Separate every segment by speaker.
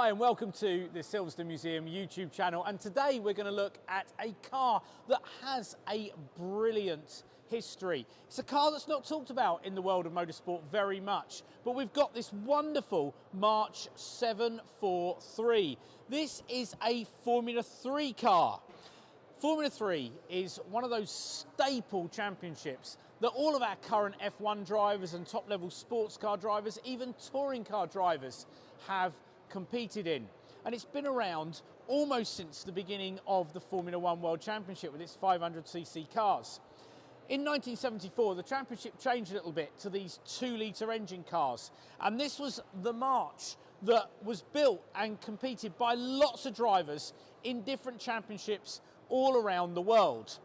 Speaker 1: Hi and welcome to the Silverstone Museum YouTube channel, and today we're going to look at a car that has a brilliant history. It's a car that's not talked about in the world of motorsport very much, but we've got this wonderful March 743. This is a Formula 3 car. Formula 3 is one of those staple championships that all of our current F1 drivers and top-level sports car drivers, even touring car drivers, have competed in. And it's been around almost since the beginning of the Formula 1 World Championship with its 500cc cars. In 1974, the championship changed a little bit to these 2-litre engine cars, and this was the March that was built and competed by lots of drivers in different championships all around the world.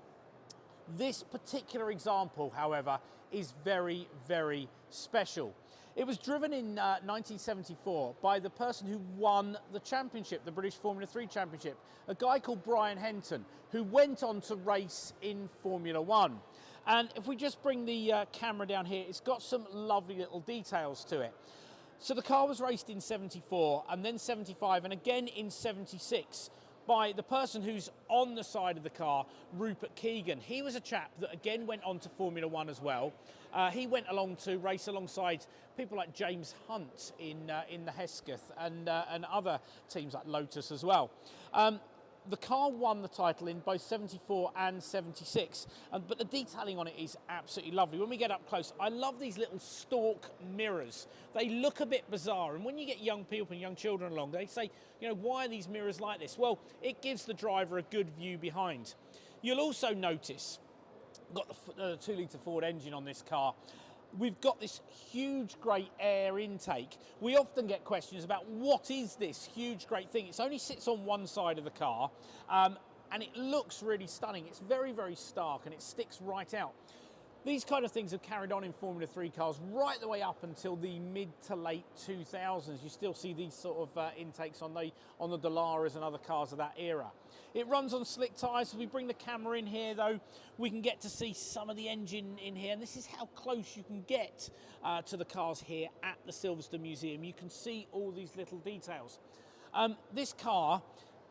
Speaker 1: This particular example, however, is very, very special. It was driven in 1974 by the person who won the championship, the British Formula 3 Championship, a guy called Brian Henton, who went on to race in Formula 1. And if we just bring the camera down here, it's got some lovely little details to it. So the car was raced in 74 and then 75 and again in 76 by the person who's on the side of the car, Rupert Keegan. He was a chap that again went on to Formula 1 as well. He went along to race alongside people like James Hunt in the Hesketh and other teams like Lotus as well. The car won the title in both 74 and 76, but the detailing on it is absolutely lovely. When we get up close, I love these little stalk mirrors. They look a bit bizarre, and when you get young people and young children along, they say, you know, why are these mirrors like this? Well, it gives the driver a good view behind. You'll also notice, got the 2-litre Ford engine on this car. We've got this huge great air intake. We often get questions about what is this huge great thing. It only sits on one side of the car and it looks really stunning. It's very, very stark and it sticks right out. These kind of things have carried on in Formula 3 cars right the way up until the mid to late 2000s. You still see these sort of intakes on the Dalaras and other cars of that era. It runs on slick tyres. So we bring the camera in here though, we can get to see some of the engine in here, and this is how close you can get to the cars here at the Silverstone Museum. You can see all these little details. This car,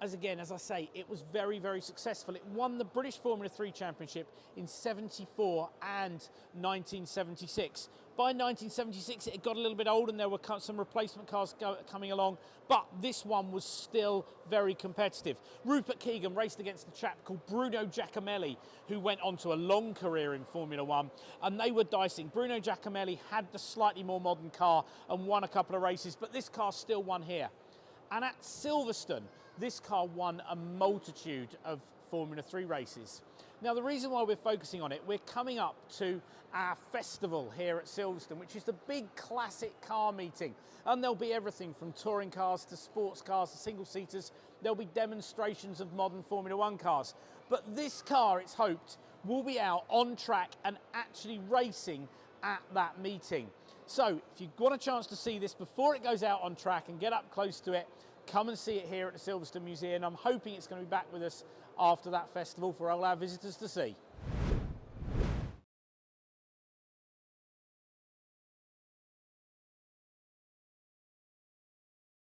Speaker 1: as I say, it was very, very successful. It won the British Formula 3 Championship in 74 and 1976. By 1976, it had got a little bit old and there were some replacement cars coming along, but this one was still very competitive. Rupert Keegan raced against a chap called Bruno Giacomelli, who went on to a long career in Formula 1, and they were dicing. Bruno Giacomelli had the slightly more modern car and won a couple of races, but this car still won here. And at Silverstone, this car won a multitude of Formula 3 races. Now, the reason why we're focusing on it, we're coming up to our festival here at Silverstone, which is the big classic car meeting. And there'll be everything from touring cars to sports cars to single-seaters. There'll be demonstrations of modern Formula 1 cars. But this car, it's hoped, will be out on track and actually racing at that meeting. So if you've got a chance to see this before it goes out on track and get up close to it, come and see it here at the Silverstone Museum. I'm hoping it's going to be back with us after that festival for all our visitors to see.